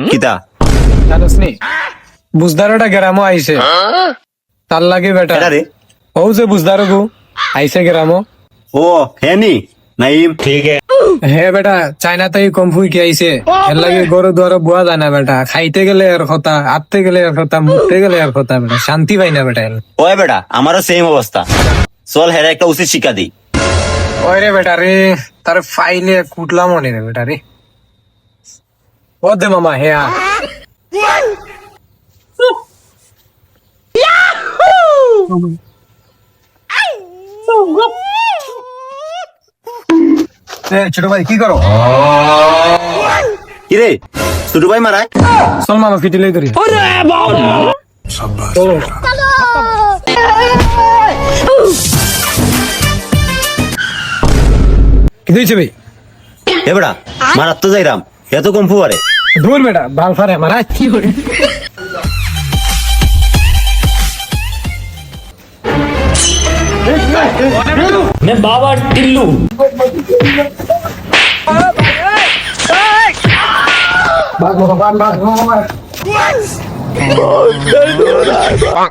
কিতা জানোস নি বুঝদারটা গ্রামও আইছে তার লাগে বেটা এটা রে ও যে বুঝদার গো আইছে গ্রামও ও হে নি নাইম হে বেটা চাইনাতেই কম ফুই কি আইছে এর লাগে গরু দুয়ারে বুয়া যায় না বেটা খাইতে গেলে এর কথা আটতে গেলে এর কথা মুখতে গেলে এর কথা বেটা শান্তি পাই না বেটা ওই বেটা আমারও সেম অবস্থা চল হেরা একটা উচিত শিক্ষা দিই ওই রে বেটা রে তার ফাইলে কুটলাম মনে রে বেটা রে ও দে মামা হে আ ছোট ভাই কি করো কিরে ছোট ভাই মারায় চল মামা ফিটিলে করি চলো। কি হয়েছে ভাই হে বেটা মারাত তো যাইরাম এত কম ফুয়ারে দূর বেটা বাল ফারে মারা কি করে मैं बाबा टिल्लू ভাগ ভাগ ভাগ